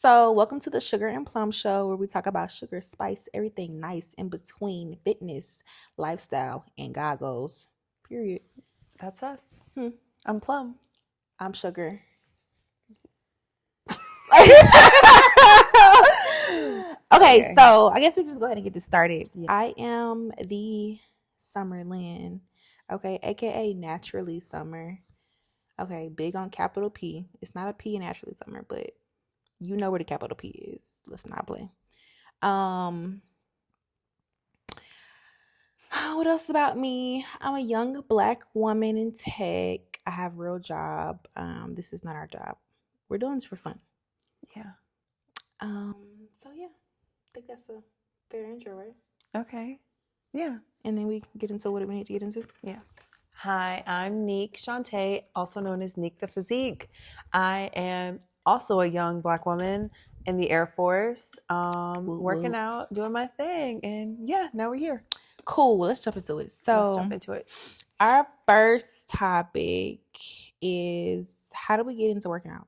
So, welcome to the Sugar and Plum Show, where we talk about sugar, spice, everything nice in between fitness, lifestyle, and goggles. Period. That's us. Hmm. I'm Plum. I'm Sugar. Okay, so I guess we just go ahead and get this started. Yeah. I am the Summer Lynn, okay, aka Naturally Summer. Okay, big on capital P. It's not a P in Naturally Summer, but you know where the capital P is. Let's not play. What else about me? I'm a young Black woman in tech. I have a real job. This is not our job. We're doing this for fun. Yeah. So yeah, I think that's a fair intro, right? Okay. Yeah. And then we get into what we need to get into. Yeah. Hi, I'm Neek Shantae, also known as Neek the Physique. I am also a young Black woman in the Air Force, working out, doing my thing. And yeah, now we're here. Cool. Let's jump into it. So, our first topic is how do we get into working out?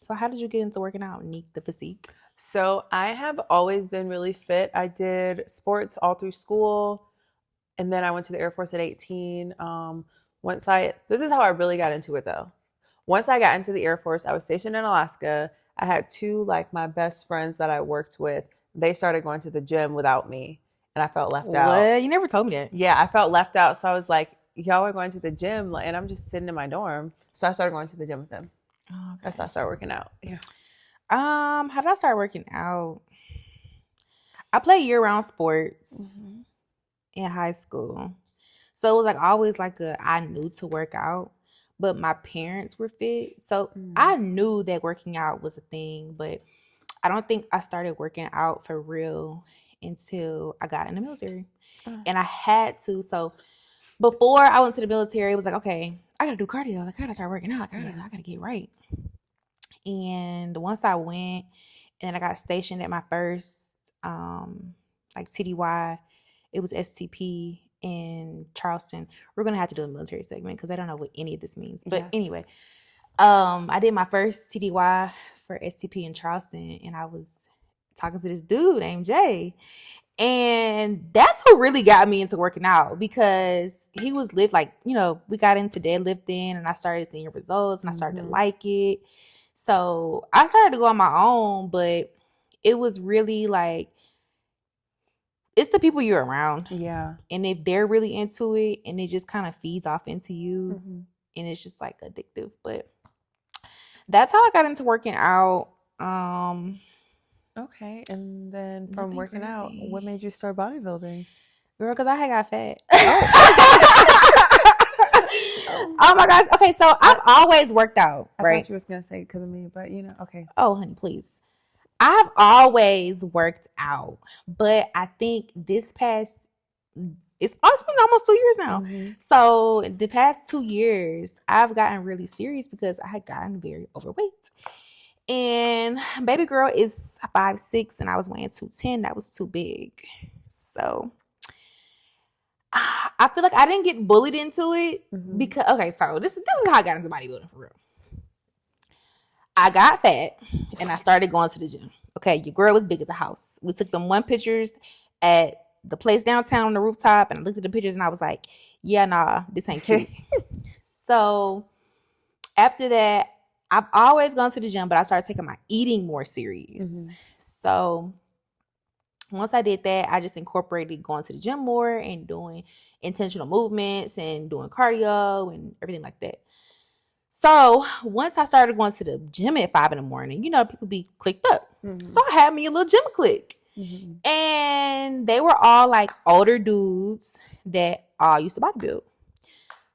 So, how did you get into working out, Neek the Physique? So, I have always been really fit. I did sports all through school. And then I went to the Air Force at 18. This is how I really got into it though. Once I got into the Air Force, I was stationed in Alaska. I had two, my best friends that I worked with. They started going to the gym without me, and I felt left out. What? You never told me that. Yeah, I felt left out. So I was like, y'all are going to the gym, and I'm just sitting in my dorm. So I started going to the gym with them. Oh, okay. That's how I started working out. Yeah. How did I start working out? I play year-round sports in high school. So it was always I knew to work out, but my parents were fit. So I knew that working out was a thing, but I don't think I started working out for real until I got in the military. And I had to. So before I went to the military, it was okay, I got to do cardio. I got to start working out. I got to get right. And once I went and I got stationed at my first TDY, it was STP in Charleston. We're gonna have to do a military segment because I don't know what any of this means. But anyway, I did my first TDY for STP in Charleston, and I was talking to this dude named Jay. And that's what really got me into working out, because he was we got into deadlifting, and I started seeing results, and I started to like it. So I started to go on my own, but it was really it's the people you're around. Yeah. And if they're really into it, and it just kind of feeds off into you, and it's just addictive. But that's how I got into working out. Okay. And then from working out, what made you start bodybuilding? Girl, because I had got fat. Oh my gosh. Okay, so I've always worked out, right? I thought you was going to say because of me, but okay. Oh, honey, please. I've always worked out, but I think it's been almost 2 years now. So the past 2 years, I've gotten really serious because I had gotten very overweight. And baby girl is 5'6", and I was weighing 210. That was too big. So I feel like I didn't get bullied into it because, okay, so this is how I got into bodybuilding for real. I got fat and I started going to the gym. Okay, your girl was big as a house. We took them 1 pictures at the place downtown on the rooftop, and I looked at the pictures and I was like, yeah, nah, this ain't cute. So after that, I've always gone to the gym, but I started taking my eating more serious. So once I did that, I just incorporated going to the gym more and doing intentional movements and doing cardio and everything like that. So once I started going to the gym at 5 a.m, people be clicked up. So I had me a little gym clique. And they were all older dudes that all used to bodybuild.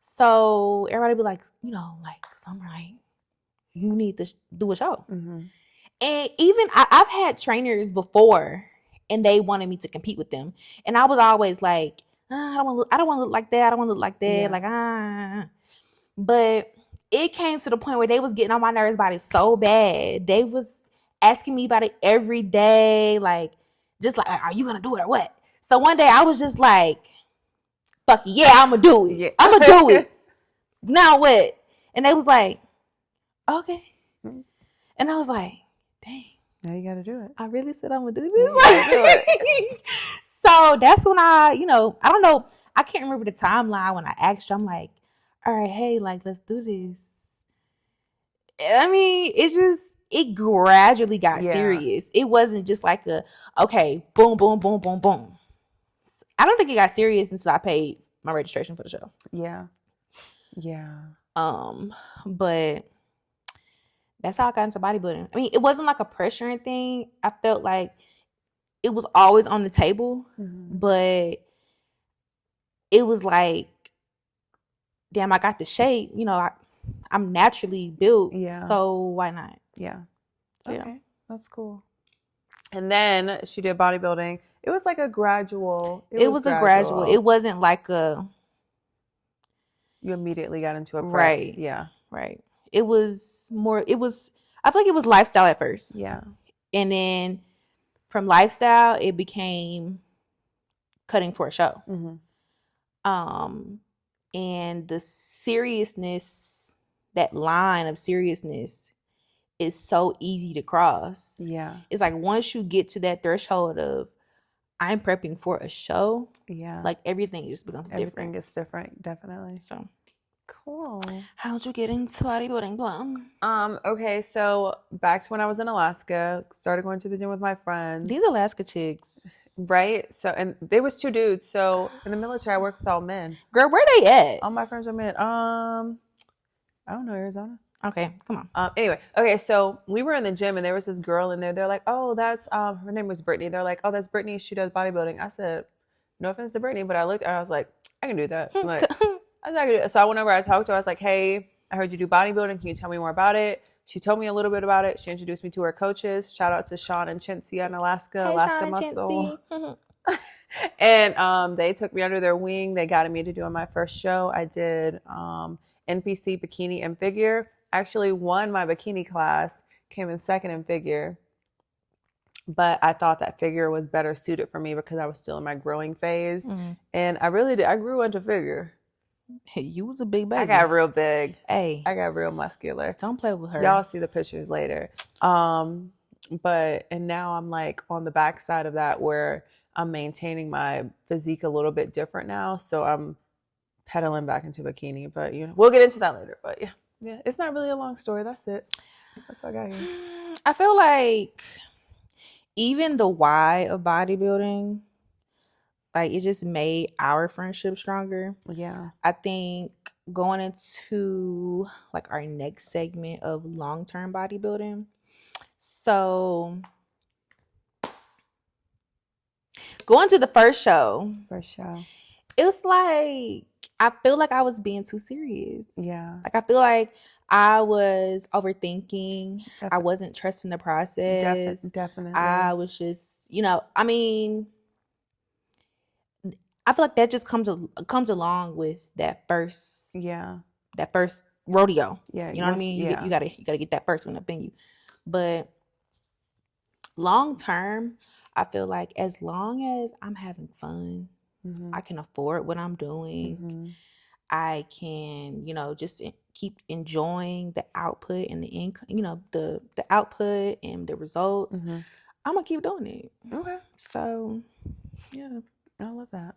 So everybody be Summer, you need to do a show. And even I've had trainers before, and they wanted me to compete with them. And I was always I don't want to look like that. I don't want to look like that. Yeah. But it came to the point where they was getting on my nerves about it so bad. They was asking me about it every day. Are you going to do it or what? So one day I was just fuck it. Yeah, I'm going to do it. Yeah. I'm going to do it. Now what? And they was okay. And I was dang, Now you got to do it. I really said I'm gonna do Yeah, this. you gotta do it. So that's when I don't know. I can't remember the timeline when I asked you. I'm like, all right, hey, like, let's do this. I mean, it gradually got serious. It wasn't just like okay, boom, boom, boom, boom, boom. I don't think it got serious until I paid my registration for the show. Yeah. Yeah. But that's how I got into bodybuilding. I mean, it wasn't like a pressuring thing. I felt like it was always on the table, but it was like, damn, I got the shape. You know, I'm naturally built, so why not? Yeah. So, okay, that's cool. And then she did bodybuilding. It was like a gradual. It was a gradual. It wasn't like you immediately got into a prep. Right. Yeah. Right. It was more. It was. I feel like it was lifestyle at first. Yeah. And then from lifestyle, it became cutting for a show. And the seriousness, that line of seriousness, is so easy to cross. Yeah. It's like once you get to that threshold of I'm prepping for a show, like everything just becomes different. Everything is different, definitely. So cool. How'd you get into bodybuilding, Plum? Okay, so back to when I was in Alaska, started going to the gym with my friends. These Alaska chicks. Right? So, and there was 2 dudes. So in the military, I worked with all men. Girl, where they at? All my friends are men. I don't know, Arizona. Okay, come on. Anyway, okay, so we were in the gym and there was this girl in there. They're like, oh, that's her name was Brittany. They're like, oh, that's Brittany. She does bodybuilding. I said, no offense to Brittany, but I looked at her, I was like, I can do that. Like, I can do it. So I went over, I talked to her. I was like, hey, I heard you do bodybuilding. Can you tell me more about it? She told me a little bit about it. She introduced me to her coaches. Shout out to Sean and Chintzia in Alaska, hey, Alaska Sean Muscle. And they took me under their wing. They guided me to doing my first show. I did NPC bikini and figure. Actually won my bikini class, came in second in figure. But I thought that figure was better suited for me because I was still in my growing phase. And I really did. I grew into figure. Hey, you was a big baby. I got real big. Hey. I got real muscular. Don't play with her. Y'all see the pictures later. And now I'm like on the backside of that where I'm maintaining my physique a little bit different now. So I'm pedaling back into bikini. But, we'll get into that later. But yeah, it's not really a long story. That's it. That's what I got here. I feel like even the why of bodybuilding, like, it just made our friendship stronger. Yeah. I think going into like our next segment of long-term bodybuilding. So going to the first show. It was like, I feel like I was being too serious. Yeah. Like, I feel like I was overthinking. I wasn't trusting the process. Definitely. I was just, I mean, I feel like that just comes along with that first rodeo. Yeah. You know what I mean? You gotta get that first one up in you. But long term, I feel like as long as I'm having fun, I can afford what I'm doing. I can, just keep enjoying the output and the income, the output and the results. I'm gonna keep doing it. Okay. So, yeah, I love that.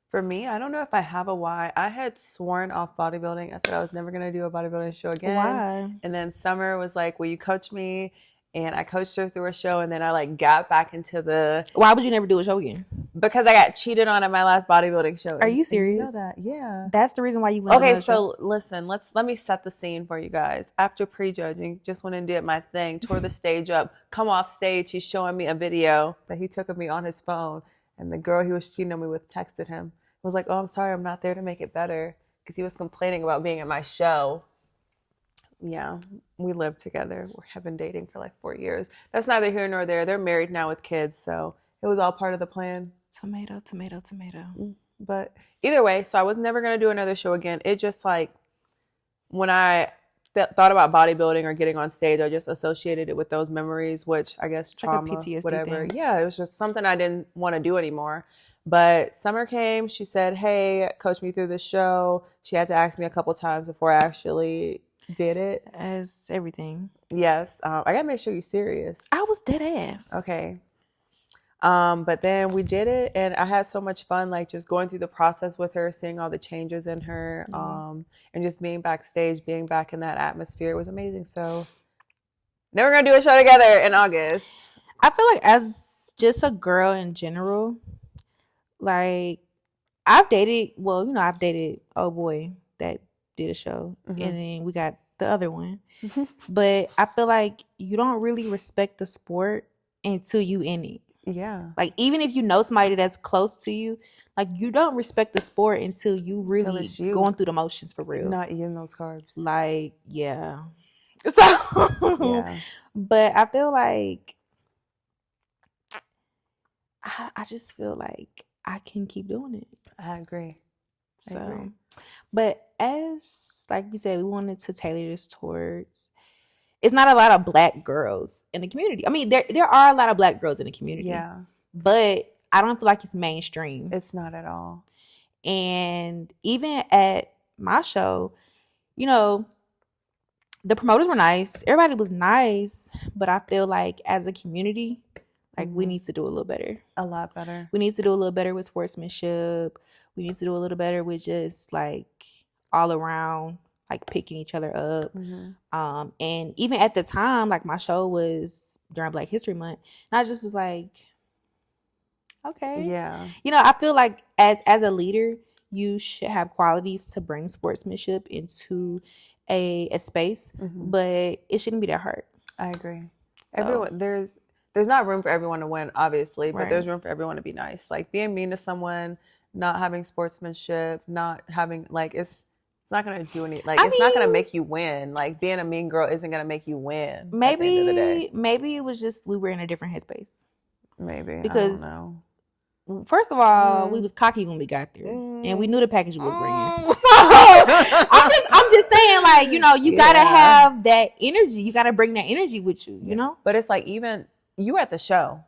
For me, I don't know if I have a why. I had sworn off bodybuilding. I said I was never gonna do a bodybuilding show again. Why? And then Summer was like, "Will you coach me?" And I coached her through a show, and then I got back into the. Why would you never do a show again? Because I got cheated on at my last bodybuilding show. Are you serious? You know that? Yeah. That's the reason why you went. Okay, so listen, let me set the scene for you guys. After prejudging, just went and did my thing, tore the stage up, come off stage. He's showing me a video that he took of me on his phone, and the girl he was cheating on me with texted him. Was like, "Oh, I'm sorry, I'm not there to make it better," because he was complaining about being at my show. Yeah, we lived together. We have been dating for 4 years. That's neither here nor there. They're married now with kids, so it was all part of the plan. Tomato, tomato, tomato. But either way, so I was never going to do another show again. It just when I thought about bodybuilding or getting on stage, I just associated it with those memories, which I guess trauma, like a PTSD whatever. thing. Yeah, it was just something I didn't want to do anymore. But Summer came, she said, "Hey, coach me through the show." She had to ask me a couple times before I actually did it. As everything. Yes. I gotta make sure you're serious. I was dead ass. Okay. But then we did it, and I had so much fun, like just going through the process with her, seeing all the changes in her, and just being backstage, being back in that atmosphere. It was amazing. So now we're gonna do a show together in August. I feel like as just a girl in general, like I've dated oh boy that did a show, and then we got the other one. But I feel like you don't really respect the sport until you in it. Yeah. Like even if you know somebody that's close to you, like you don't respect the sport until you really going through the motions for real. Not eating those carbs. Like, yeah. So yeah. But I feel like I just feel like I can keep doing it. I agree. So but as like we said, we wanted to tailor this towards it's not a lot of black girls in the community. I mean, there are a lot of black girls in the community. Yeah. But I don't feel like it's mainstream. It's not at all. And even at my show, you know, the promoters were nice. Everybody was nice. But I feel like as a community, like we need to do a little better. A lot better. We need to do a little better with sportsmanship. We need to do a little better with just like all around like picking each other up. And even at the time, like my show was during Black History Month, and I just was like, okay, yeah, you know, I feel like as a leader, you should have qualities to bring sportsmanship into a space, but it shouldn't be that hard. I agree. So, everyone there's not room for everyone to win, obviously, but there's room for everyone to be nice. Like being mean to someone, not having sportsmanship, not having like it's not gonna do any like it's not gonna make you win. Like being a mean girl isn't gonna make you win. Maybe at the end of the day. Maybe it was just we were in a different headspace. Maybe because I don't know. First of all, we was cocky when we got there, and we knew the package was bringing. I'm just saying, like, you know, you gotta have that energy. You gotta bring that energy with you. You know. But it's like even you at the show.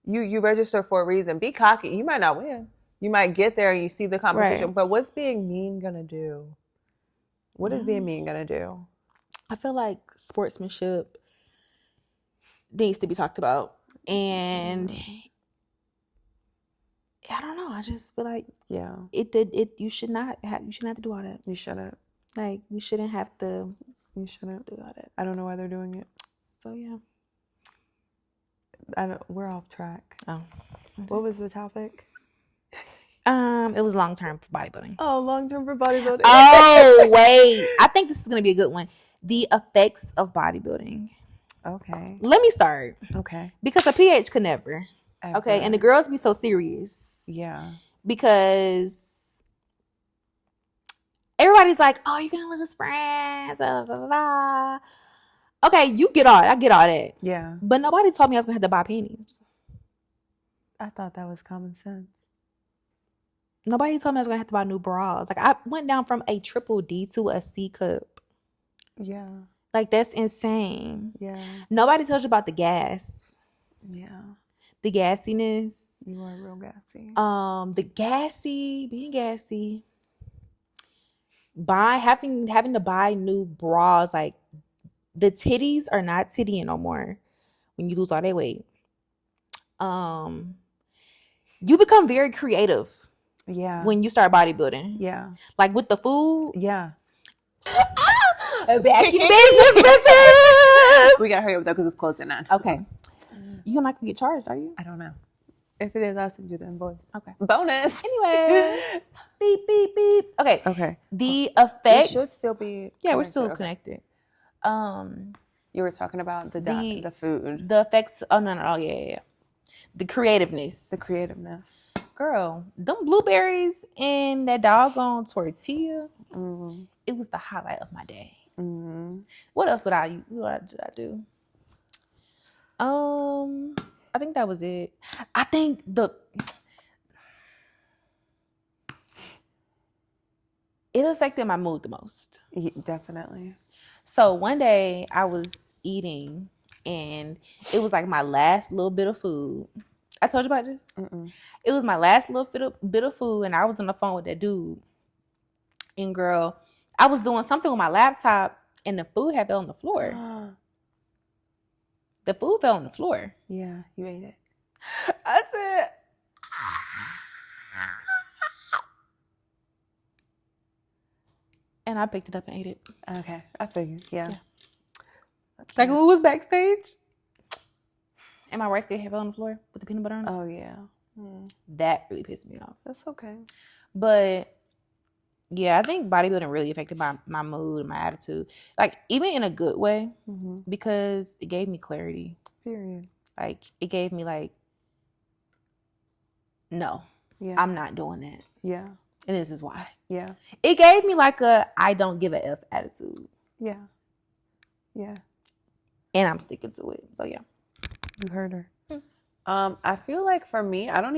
You register for a reason. Be cocky. You might not win. You might get there and you see the competition, but what's being mean gonna do? What is being mean gonna do? I feel like sportsmanship needs to be talked about, and I don't know. I just feel like you should not have to do all that. You shouldn't. Like we shouldn't have to. You shouldn't do all that. I don't know why they're doing it. So yeah. We're off track. Oh. What was the topic? It was long-term for bodybuilding. Oh, long-term for bodybuilding. Oh, wait. I think this is going to be a good one. The effects of bodybuilding. Okay. Let me start. Okay. Because a PH could never. Ever. Okay. And the girls be so serious. Yeah. Because everybody's like, oh, you're going to lose friends. Blah, blah, blah. Okay, you get all. I get all that. Yeah. But nobody told me I was going to have to buy panties. I thought that was common sense. Nobody told me I was going to have to buy new bras. Like, I went down from a triple D to a C cup. Yeah. Like, that's insane. Yeah. Nobody told you about the gas. Yeah. The gassiness. You are real gassy. Being gassy. Having to buy new bras. Like, the titties are not tittying no more when you lose all that weight. You become very creative. Yeah. When you start bodybuilding. Yeah. Like with the food. Yeah. Back in business, bitches. We gotta hurry up though because it's close at 9. Okay. You're not gonna get charged, are you? I don't know. If it is, I'll send you the invoice. Okay. Bonus. Anyway. Beep, beep, beep. Okay. Okay. The effects. We should still be. Yeah, we're still connected. You were talking about the food. The effects. Oh no. Oh yeah. The creativeness. Girl, them blueberries and that doggone tortilla. It was the highlight of my day. What else did I do? I think that was it. I think it affected my mood the most. Yeah, definitely. So one day I was eating and it was like my last little bit of food. I told you about this? It was my last little bit of food and I was on the phone with that dude. And girl, I was doing something with my laptop and the food had fell on the floor. The food fell on the floor. Yeah, you ate it. I said, and I picked it up and ate it. Okay, I figured. Yeah. Like, who was backstage? And my rice cake had fell on the floor with the peanut butter on it. Oh, yeah. That really pissed me off. That's okay. But yeah, I think bodybuilding really affected my mood and my attitude. Like, even in a good way, because it gave me clarity. Period. Like, it gave me like, no, I'm not doing that. Yeah. And this is why. Yeah. It gave me like a I don't give a F attitude. Yeah. Yeah. And I'm sticking to it. So yeah. You heard her. I feel like for me, I don't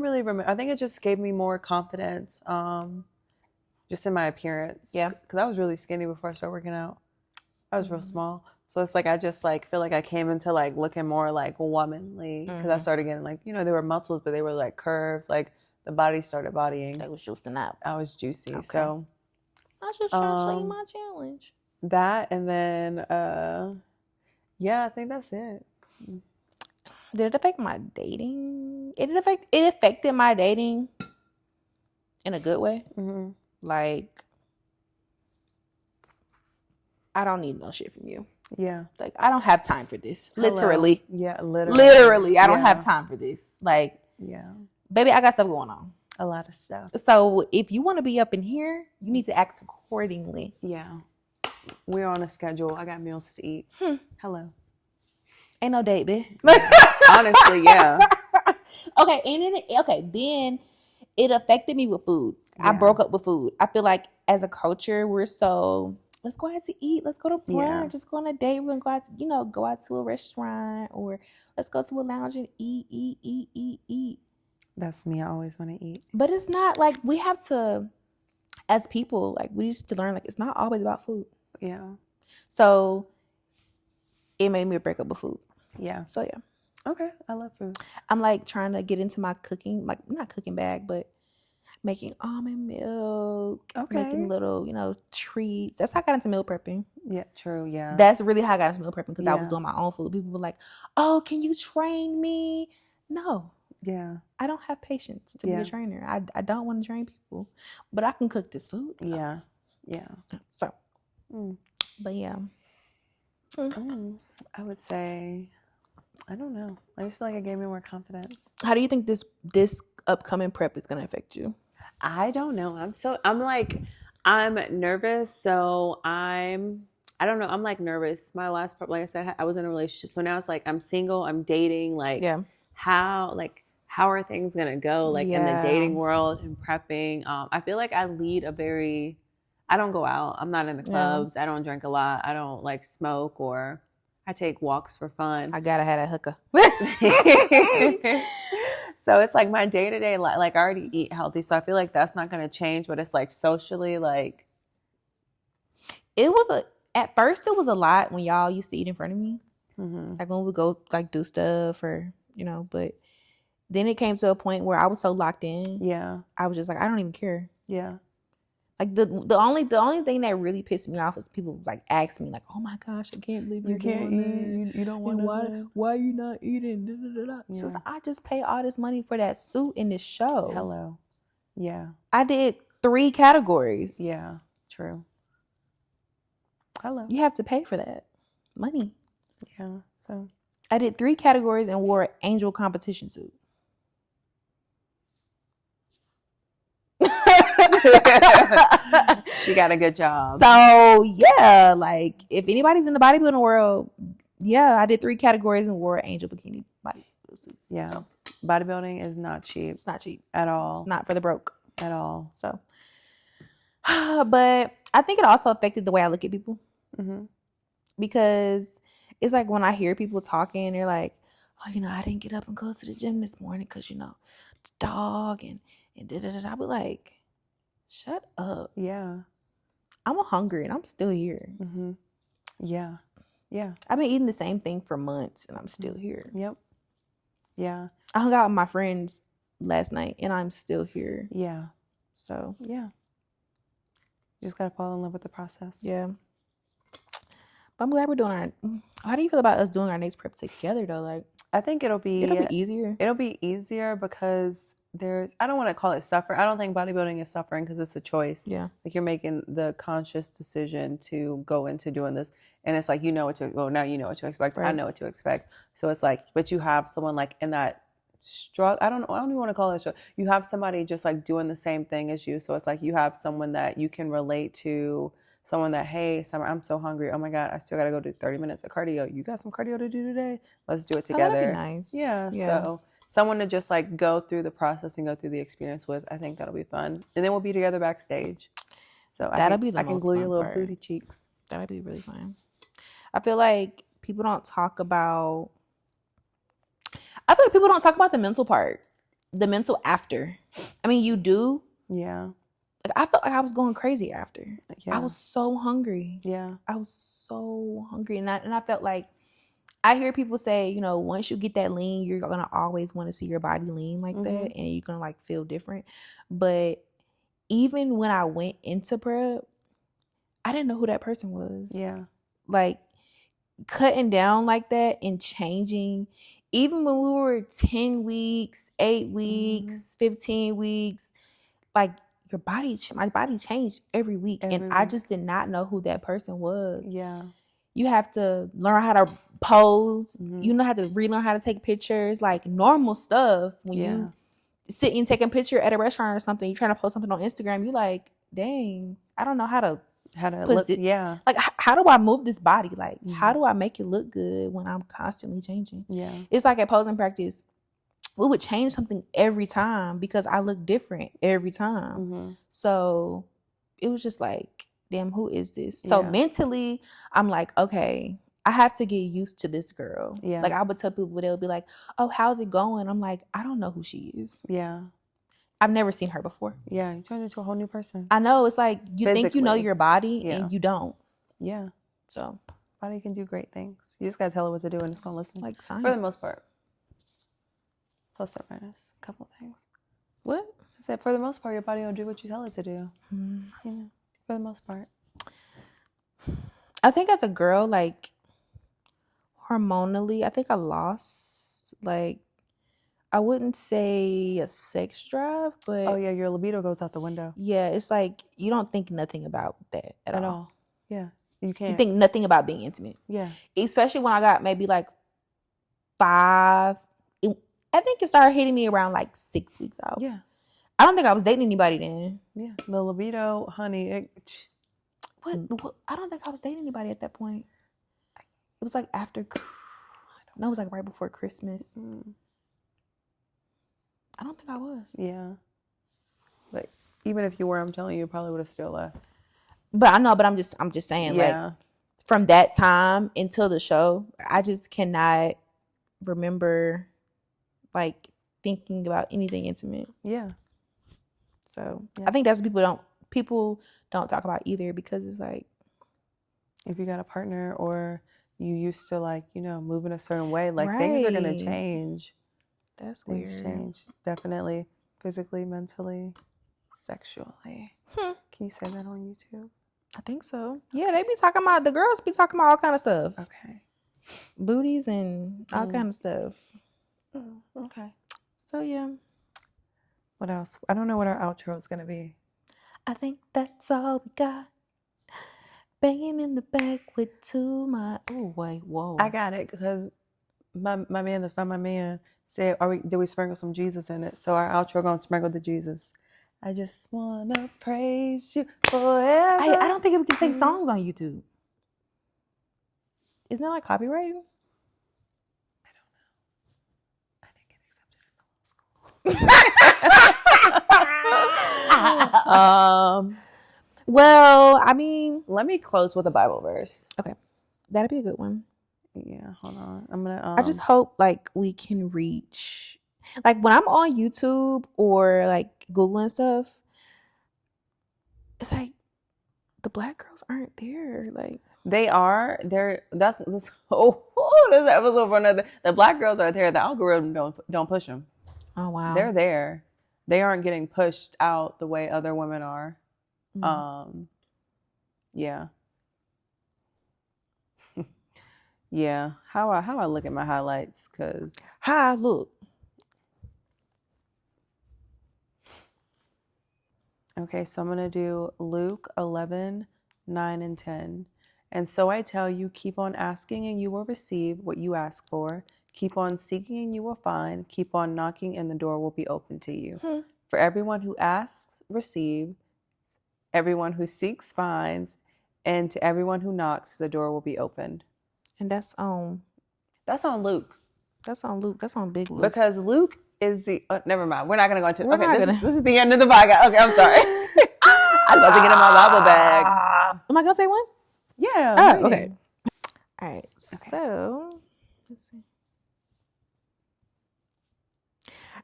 really remember. I think it just gave me more confidence, just in my appearance. Yeah. Because I was really skinny before I started working out. I was real small. So it's like, I just like feel like I came into like looking more like womanly. Because I started getting like, there were muscles, but they were like curves. Like the body started bodying. That was juicing up. I was juicy. Okay. So I should show you my challenge. That, and then yeah, I think that's it. Did it affect my dating? It affected my dating in a good way. Like, I don't need no shit from you. Yeah. Like, I don't have time for this. Literally. Yeah, literally. I don't have time for this. Like, yeah, baby, I got stuff going on. A lot of stuff. So if you want to be up in here, you need to act accordingly. Yeah. We're on a schedule. I got meals to eat. Hello. Ain't no date, bitch. Honestly, yeah. Then it affected me with food. Yeah. I broke up with food. I feel like as a culture, we're so, let's go out to eat. Let's go to brunch. Yeah. Just go on a date and go out to, go out to a restaurant, or let's go to a lounge and eat. That's me. I always want to eat. But it's not like, we have to, as people, like, we used to learn, like, it's not always about food. Yeah. So it made me break up with food. Yeah. So yeah. Okay. I love food. I'm like trying to get into my cooking, like not cooking bag, but making almond milk. Okay. Making little, treats. That's how I got into meal prepping. Yeah, true. Yeah. That's really how I got into meal prepping, because I was doing my own food. People were like, "Oh, can you train me?" No. Yeah. I don't have patience to be a trainer. I don't want to train people, but I can cook this food. Yeah. Yeah. So. But yeah. I would say, I don't know. I just feel like it gave me more confidence. How do you think this upcoming prep is going to affect you? I don't know. I'm nervous. So I don't know. I'm like nervous. My last prep, like I said, I was in a relationship. So now it's like, I'm single, I'm dating. Like, how are things going to go? Like in the dating world and prepping. I feel like I don't go out. I'm not in the clubs. I don't drink a lot. I don't like smoke, or I take walks for fun. I gotta have that hooker. So it's like my day-to-day life, like I already eat healthy. So I feel like that's not going to change, but it's like socially, like. At first it was a lot when y'all used to eat in front of me. Like when we go like do stuff or, but then it came to a point where I was so locked in. Yeah. I was just like, I don't even care. Yeah. Like the only thing that really pissed me off is people like ask me like, "Oh my gosh, I can't believe you can't eat. You don't want to. Why are you not eating?" Yeah. So I just pay all this money for that suit in this show. Hello. Yeah. I did 3 categories. Yeah. True. Hello. You have to pay for that money. Yeah. So I did 3 categories and wore an angel competition suit. She got a good job. So yeah, like if anybody's in the bodybuilding world, I did 3 categories and wore an angel bikini bodybuilding suit. Yeah. So, bodybuilding is not cheap. It's not cheap at all. It's not for the broke at all. So, but I think it also affected the way I look at people. Because it's like when I hear people talking, they're like, "Oh, I didn't get up and go to the gym this morning because the dog and da-da-da-da." I be like, shut up. Yeah. I'm hungry and I'm still here. Yeah. Yeah. I've been eating the same thing for months and I'm still here. Yep. Yeah. I hung out with my friends last night and I'm still here. Yeah. So. Yeah. You just gotta fall in love with the process. Yeah. But I'm glad we're doing our. How do you feel about us doing our next prep together though? Like, I think it'll be easier. It'll be easier because I don't want to call it suffering. I don't think bodybuilding is suffering because it's a choice. Yeah. Like you're making the conscious decision to go into doing this. And it's like, you know what to, well, now you know what to expect. Right. I know what to expect. So it's like, but you have someone like in that struggle. I don't even want to call it a struggle. You have somebody just like doing the same thing as you. So it's like you have someone that you can relate to, someone that, hey, Summer, I'm so hungry. Oh my God, I still got to go do 30 minutes of cardio. You got some cardio to do today? Let's do it together. That'd be nice. Yeah. So someone to just like go through the process and go through the experience with, I think that'll be fun. And then we'll be together backstage. So that'll be the I can most glue fun your little part. booty cheeks. That'd be really fun. I feel like people don't talk about the mental part, the mental after. I mean, you do. Yeah. Like I felt like I was going crazy after. Yeah. I was so hungry. Yeah. I was so hungry. And I felt like I hear people say, you know, once you get that lean, you're going to always want to see your body lean like that. And you're going to like feel different. But even when I went into prep, I didn't know who that person was. Yeah. Like cutting down like that and changing, even when we were 10 weeks, 8 weeks, 15 weeks, like my body changed every week. And I just did not know who that person was. Yeah. You have to learn how to pose. You know how to relearn how to take pictures, like normal stuff. When you sit and take a picture at a restaurant or something, you're trying to post something on Instagram, you like, dang, I don't know how to look. Yeah. Like, how do I move this body? Like, how do I make it look good when I'm constantly changing? Yeah. It's like at posing practice, we would change something every time because I look different every time. So it was just like, damn, who is this? So mentally, I'm like, okay, I have to get used to this girl. Yeah. Like I would tell people, they'll be like, oh, how's it going? I'm like, I don't know who she is. Yeah. I've never seen her before. Yeah, you turned into a whole new person. I know. It's like you think you know your body and you don't. Yeah. So body can do great things. You just gotta tell it what to do and it's gonna listen. Like science. For the most part. Plus or minus a couple of things. What? I said for the most part your body will do what you tell it to do. Yeah. For the most part. I think as a girl, like hormonally, I think I lost, like, I wouldn't say a sex drive, but oh yeah, your libido goes out the window. Yeah, it's like you don't think nothing about that at all. Yeah, you can't. You think nothing about being intimate. Yeah, especially when I got maybe like 5. I think it started hitting me around like 6 weeks out. Yeah, I don't think I was dating anybody then. Yeah, the libido, honey. What? I don't think I was dating anybody at that point. It was like after. No, it was like right before Christmas. I don't think I was. Yeah. Like even if you were, I'm telling you, probably would have still left. But I know, but I'm just saying, like from that time until the show, I just cannot remember like thinking about anything intimate. Yeah. So I think that's what people don't talk about either, because it's like if you got a partner or you used to like, move in a certain way, like things are gonna change. That's things weird. Change. Definitely. Physically, mentally, sexually. Can you say that on YouTube? I think so. Yeah, they be talking about, the girls be talking about all kind of stuff. Okay. Booties and all kind of stuff. Okay. So yeah. What else? I don't know what our outro is gonna be. I think that's all we got. Banging in the back with two my. Oh wait, whoa! I got it because my man that's not my man said, did we sprinkle some Jesus in it? So our outro gonna sprinkle the Jesus. I just wanna praise you forever. I don't think we can take songs on YouTube. Isn't that like copyrighted? I don't know. I didn't get accepted in the law school. Well, I mean, let me close with a Bible verse. Okay, that'd be a good one. Yeah, hold on. I'm gonna. I just hope like we can reach, like when I'm on YouTube or like Googling stuff, it's like the Black girls aren't there. Like they are there. This episode for another. The Black girls are there. The algorithm don't push them. Oh wow, they're there. They aren't getting pushed out the way other women are. Yeah. Yeah. How I look at my highlights, because How I look. okay, so I'm going to do Luke 11, 9, and 10. And so I tell you, keep on asking and you will receive what you ask for. Keep on seeking and you will find. Keep on knocking and the door will be open to you. For everyone who asks, receives. Everyone who seeks, finds. And to everyone who knocks, the door will be opened. And that's on Luke. That's on Luke. That's on Big Luke. Because Luke is the... never mind. We're not going to go into... We're not this is the end of the podcast. Okay, I'm sorry. I was about to get in my Bible bag. Am I going to say one? Yeah. Oh, okay. All right. Okay. So, let's see.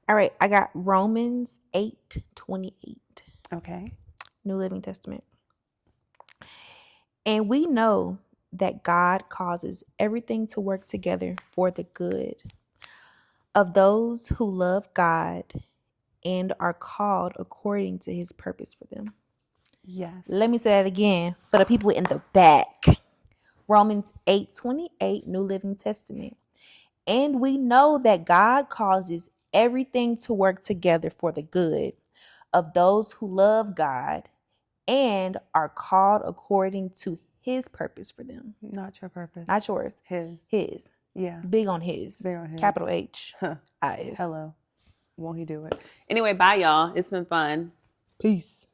All right. I got Romans 8:28. Okay. New Living Testament. And we know that God causes everything to work together for the good of those who love God and are called according to his purpose for them. Yes. Let me say that again for the people in the back. Romans 8:28, New Living Testament. And we know that God causes everything to work together for the good of those who love God and are called according to his purpose for them. Not your purpose. Not yours. His. Yeah. Big on his. Big on his. Capital H. I is. Hello. Won't he do it? Anyway, bye, y'all. It's been fun. Peace.